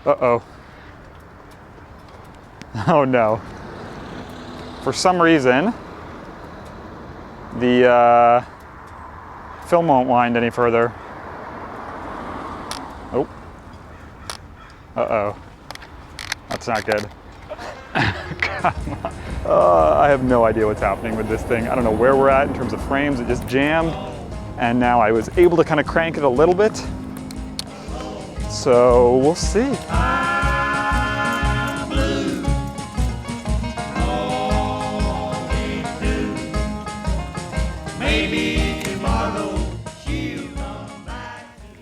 Uh-oh. Oh no. For some reason, the film won't wind any further. Oh. Uh-oh. That's not good. Come on. I have no idea what's happening with this thing. I don't know where we're at in terms of frames. It just jammed. And now I was able to kind of crank it a little bit. So we'll see.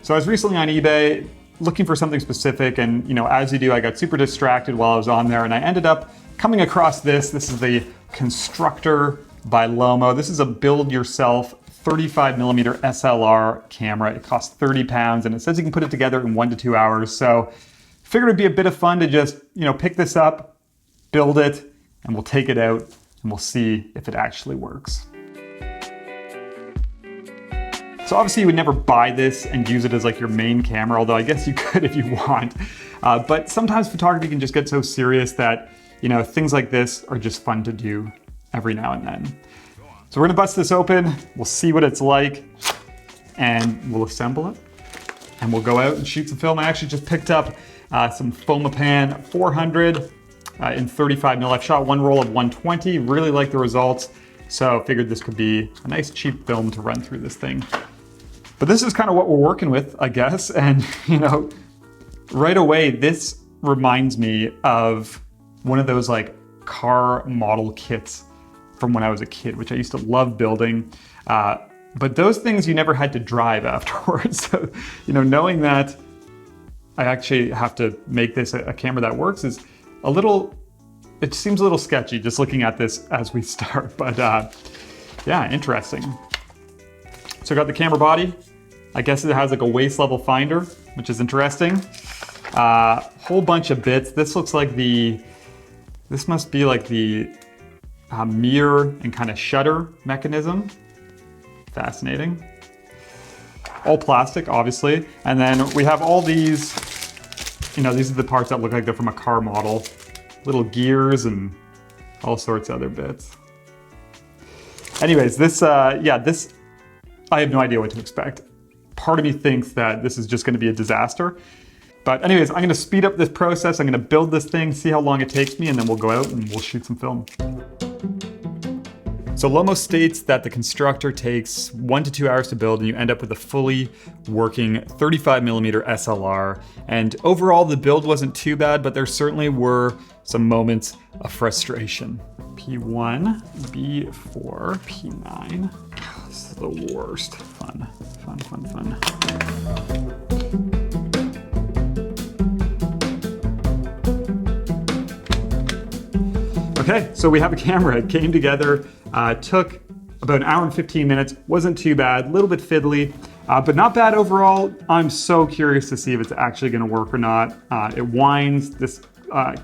So I was recently on eBay looking for something specific, and as you do, I got super distracted while I was on there, and I ended up coming across this. This is the Konstruktor by Lomo. This is a build-yourself 35mm SLR camera. It costs 30 pounds, and it says you can put it together in 1 to 2 hours. So figured it'd be a bit of fun to just pick this up, build it, and we'll take it out, and we'll see if it actually works. So obviously you would never buy this and use it as like your main camera, although I guess you could if you want. But sometimes photography can just get so serious that, things like this are just fun to do every now and then. So we're gonna bust this open, we'll see what it's like, and we'll assemble it, and we'll go out and shoot some film. I actually just picked up some Fomapan 400 in 35mm. I've shot one roll of 120, really like the results, so figured this could be a nice cheap film to run through this thing. But this is kind of what we're working with, I guess. And, right away, this reminds me of one of those like car model kits from when I was a kid, which I used to love building. But those things you never had to drive afterwards. So, knowing that I actually have to make this a camera that works is it seems a little sketchy just looking at this as we start. But yeah, interesting. So I got the camera body. I guess it has like a waist level finder, which is interesting. Whole bunch of bits. This looks like this must be like the mirror and kind of shutter mechanism. Fascinating. All plastic, obviously. And then we have all these, these are the parts that look like they're from a car model. Little gears and all sorts of other bits. Anyways, this, I have no idea what to expect. Part of me thinks that this is just going to be a disaster. But anyways, I'm going to speed up this process. I'm going to build this thing, see how long it takes me, and then we'll go out and we'll shoot some film. So Lomo states that the Konstruktor takes 1 to 2 hours to build, and you end up with a fully working 35mm SLR. And overall, the build wasn't too bad, but there certainly were some moments of frustration. P1, B4, P9. This is the worst. Fun. Okay, so we have a camera. It came together, took about an hour and 15 minutes. Wasn't too bad, a little bit fiddly, but not bad overall. I'm so curious to see if it's actually gonna work or not. It winds, this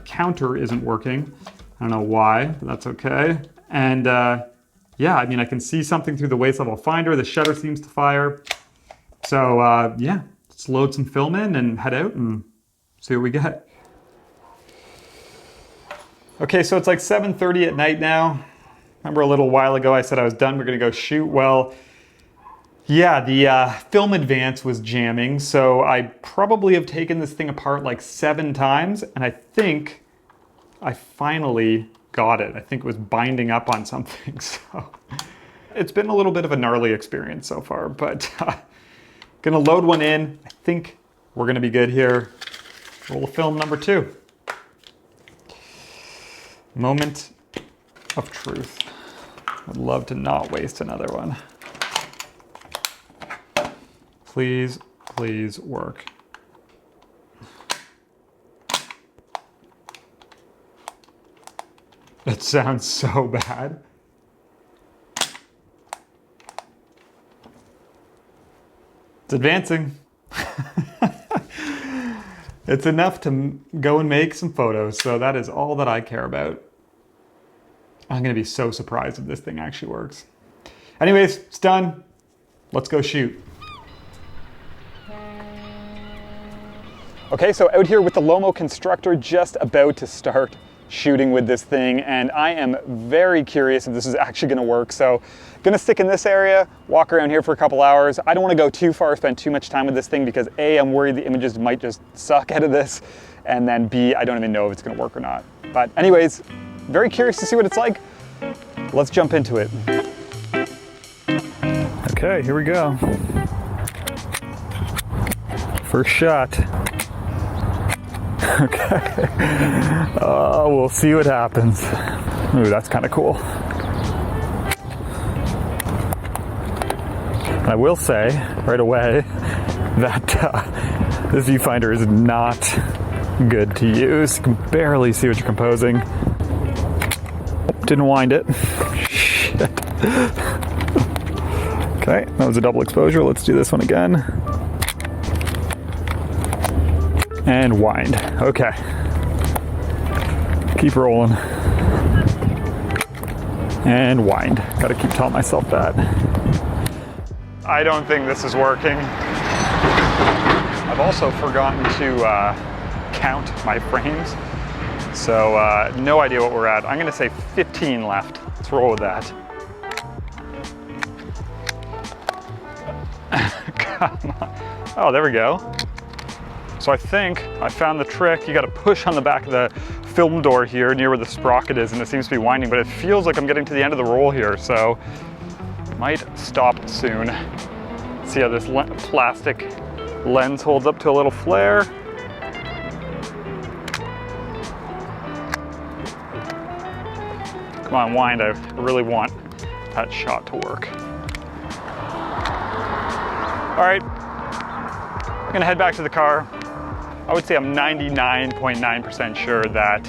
counter isn't working. I don't know why, but that's okay. And yeah, I mean, I can see something through the waist level finder. The shutter seems to fire. So yeah, let's load some film in and head out and see what we get. Okay, so it's like 7:30 at night now. Remember a little while ago I said I was done, we're gonna go shoot. Well, yeah, the film advance was jamming, so I probably have taken this thing apart like 7 times, and I think I finally got it. I think it was binding up on something, so it's been a little bit of a gnarly experience so far, but gonna load one in. I think we're gonna be good here. Roll of film number 2. Moment of truth. I'd love to not waste another one. Please, please work. It sounds so bad. It's advancing. It's enough to go and make some photos, so that is all that I care about. I'm gonna be so surprised if this thing actually works. Anyways, it's done. Let's go shoot. Okay, so out here with the Lomography Konstruktor, just about to start shooting with this thing, and I am very curious if this is actually gonna work. So gonna stick in this area, walk around here for a couple hours. I don't wanna go too far, spend too much time with this thing, because A, I'm worried the images might just suck out of this, and then B, I don't even know if it's gonna work or not. But anyways, very curious to see what it's like. Let's jump into it. Okay, here we go. First shot. Okay. We'll see what happens. Ooh, that's kind of cool. And I will say right away that this viewfinder is not good to use. You can barely see what you're composing. Didn't wind it. Shit. Okay, that was a double exposure. Let's do this one again. And wind. Okay. Keep rolling. And wind. Gotta keep telling myself that. I don't think this is working. I've also forgotten to count my frames. So no idea what we're at. I'm gonna say 15 left. Let's roll with that. Come on. Oh, there we go. So I think I found the trick. You gotta push on the back of the film door here near where the sprocket is, and it seems to be winding, but it feels like I'm getting to the end of the roll here, so might stop soon. See how this plastic lens holds up to a little flare. Come on, wind. I really want that shot to work. All right, I'm gonna head back to the car. I would say I'm 99.9% sure that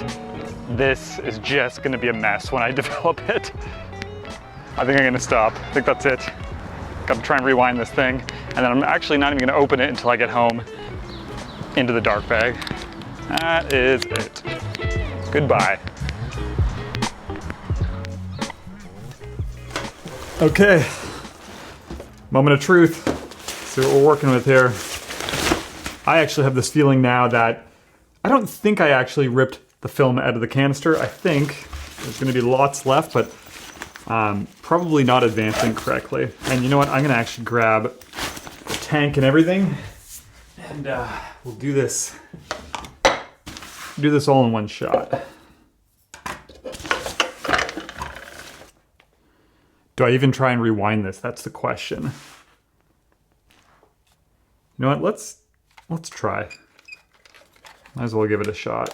this is just gonna be a mess when I develop it. I think I'm gonna stop. I think that's it. Gotta try and rewind this thing. And then I'm actually not even gonna open it until I get home into the dark bag. That is it. Goodbye. Okay, moment of truth. See what we're working with here. I actually have this feeling now that I don't think I actually ripped the film out of the canister. I think there's gonna be lots left, but probably not advancing correctly. And you know what? I'm gonna actually grab the tank and everything, and we'll do this all in one shot. Do I even try and rewind this? That's the question. You know what? Let's try. Might as well give it a shot.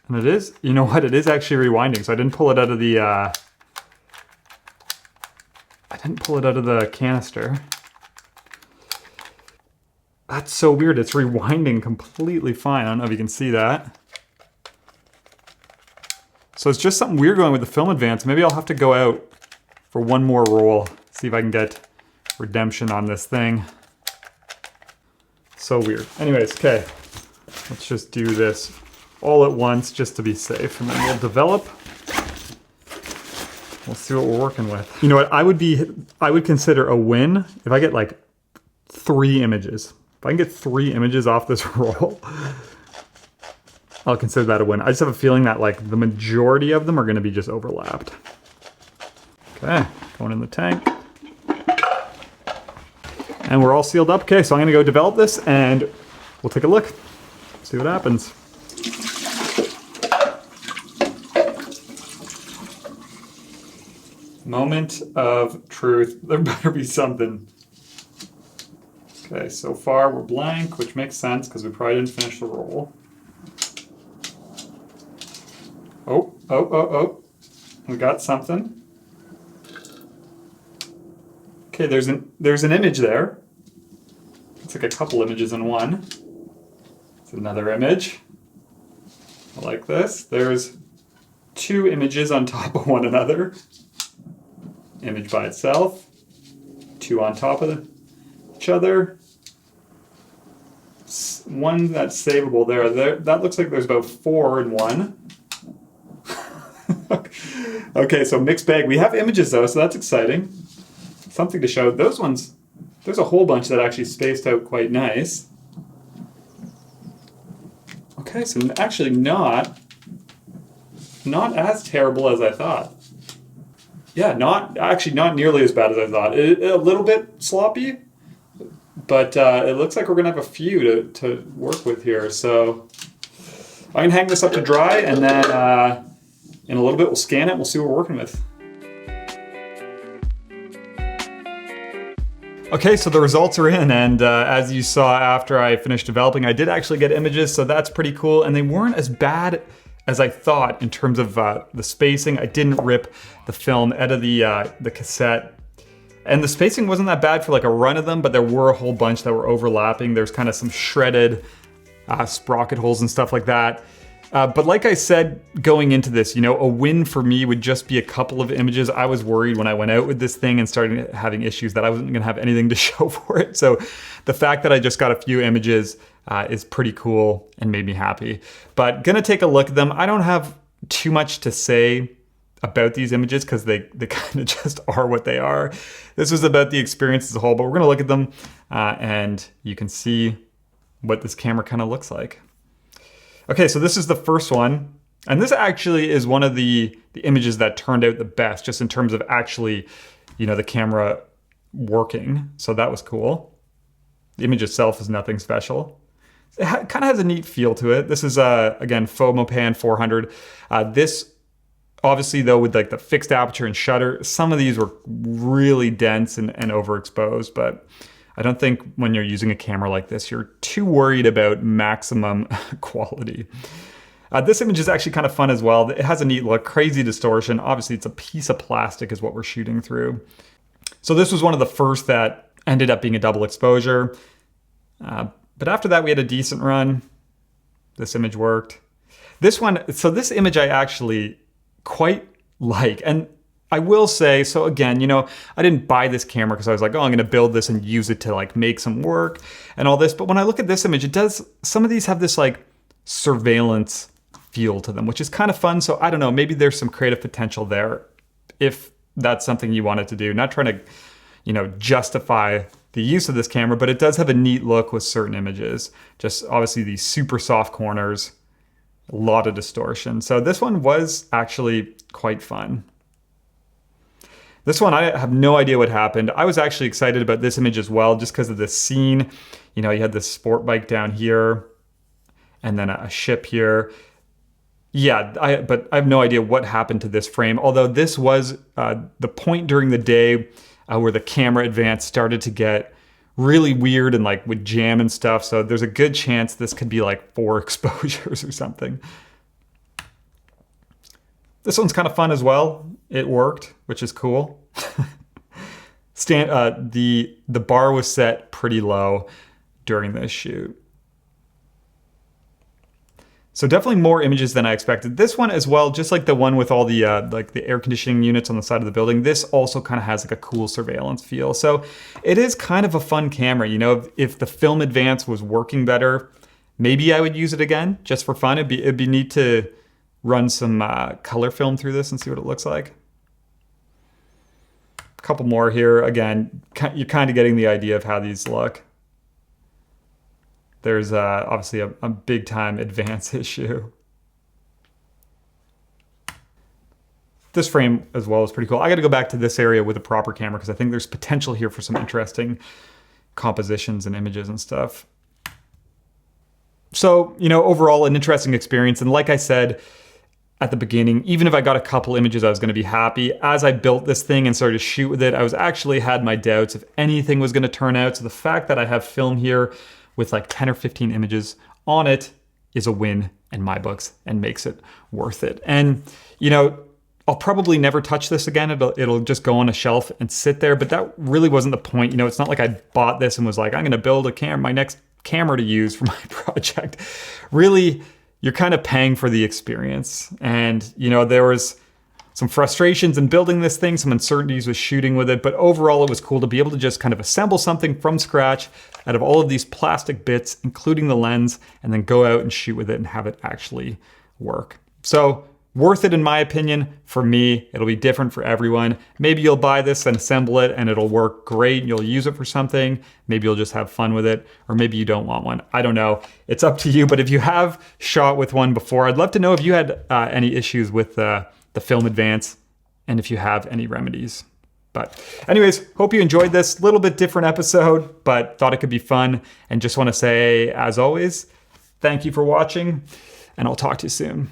And it is, you know what? It is actually rewinding. So I didn't pull it out of the canister. That's so weird. It's rewinding completely fine. I don't know if you can see that. So it's just something weird going with the film advance. Maybe I'll have to go out for one more roll, see if I can get redemption on this thing. So weird. Anyways, okay. Let's just do this all at once just to be safe, and then we'll develop. We'll see what we're working with. You know what? I would consider a win if I get like 3 images. If I can get 3 images off this roll, I'll consider that a win. I just have a feeling that like the majority of them are gonna be just overlapped. Okay, going in the tank. And we're all sealed up. Okay, so I'm gonna go develop this and we'll take a look, see what happens. Moment of truth. There better be something. Okay, so far we're blank, which makes sense because we probably didn't finish the roll. Oh. We got something. Okay, there's an image there. It's like a couple images in one. It's another image. I like this. There's 2 images on top of one another. Image by itself. 2 on top of each other. One that's savable there. That looks like there's about 4 in one. Okay, so mixed bag. We have images though, so that's exciting. Something to show. Those ones, there's a whole bunch that actually spaced out quite nice. Okay, so actually not as terrible as I thought. Yeah, not nearly as bad as I thought. A little bit sloppy, but it looks like we're gonna have a few to work with here. So I can hang this up to dry, and then in a little bit we'll scan it and we'll see what we're working with. Okay, so the results are in, and as you saw after I finished developing, I did actually get images, so that's pretty cool, and they weren't as bad as I thought in terms of the spacing. I didn't rip the film out of the cassette, and the spacing wasn't that bad for like a run of them, but there were a whole bunch that were overlapping. There's kind of some shredded sprocket holes and stuff like that. But like I said, going into this, you know, a win for me would just be a couple of images. I was worried when I went out with this thing and started having issues that I wasn't gonna have anything to show for it. So the fact that I just got a few images is pretty cool and made me happy. But gonna take a look at them. I don't have too much to say about these images because they kind of just are what they are. This was about the experience as a whole, but we're gonna look at them and you can see what this camera kind of looks like. Okay, so this is the first one, and this actually is one of the images that turned out the best, just in terms of actually, you know, the camera working. So that was cool. The image itself is nothing special. It kind of has a neat feel to it. This is, again, Fomopan 400. This, obviously though, with like the fixed aperture and shutter, some of these were really dense and overexposed, but I don't think when you're using a camera like this, you're too worried about maximum quality. This image is actually kind of fun as well. It has a neat look, crazy distortion. Obviously it's a piece of plastic is what we're shooting through. So this was one of the first that ended up being a double exposure. But after that we had a decent run. This image worked. This one, so this image I actually quite like. And I will say, so again, you know, I didn't buy this camera because I was like, oh, I'm gonna build this and use it to like make some work and all this. But when I look at this image, it does, some of these have this like surveillance feel to them, which is kind of fun. So I don't know, maybe there's some creative potential there if that's something you wanted to do. Not trying to, you know, justify the use of this camera, but it does have a neat look with certain images. Just obviously these super soft corners, a lot of distortion. So this one was actually quite fun. This one, I have no idea what happened. I was actually excited about this image as well, just because of the scene. You know, you had this sport bike down here, and then a ship here. Yeah, but I have no idea what happened to this frame, although this was the point during the day where the camera advance started to get really weird and like would jam and stuff, so there's a good chance this could be like 4 exposures or something. This one's kind of fun as well. It worked, which is cool. The bar was set pretty low during this shoot. So definitely more images than I expected. This one as well, just like the one with all the like the air conditioning units on the side of the building, this also kind of has like a cool surveillance feel. So it is kind of a fun camera. You know, if the film advance was working better, maybe I would use it again just for fun. It'd be neat to run some color film through this and see what it looks like. A couple more here. Again, you're kind of getting the idea of how these look. There's obviously a big time advance issue. This frame as well is pretty cool. I got to go back to this area with a proper camera because I think there's potential here for some interesting compositions and images and stuff. So, you know, overall an interesting experience. And like I said at the beginning, even if I got a couple images, I was going to be happy. As I built this thing and started to shoot with it, I was actually had my doubts if anything was going to turn out. So the fact that I have film here with like 10 or 15 images on it is a win in my books and makes it worth it. And, you know, I'll probably never touch this again. It'll just go on a shelf and sit there, but that really wasn't the point. You know, it's not like I bought this and was like, I'm going to build a camera, my next camera to use for my project. Really, you're kind of paying for the experience. And, you know, there was some frustrations in building this thing, some uncertainties with shooting with it, but overall it was cool to be able to just kind of assemble something from scratch out of all of these plastic bits, including the lens, and then go out and shoot with it and have it actually work. So Worth it in my opinion. For me, it'll be different for everyone. Maybe you'll buy this and assemble it and it'll work great and you'll use it for something. Maybe you'll just have fun with it, or maybe you don't want one. I don't know. It's up to you, but if you have shot with one before, I'd love to know if you had any issues with the film advance and if you have any remedies. But anyways, hope you enjoyed this little bit different episode, but thought it could be fun. And just want to say, as always, thank you for watching, and I'll talk to you soon.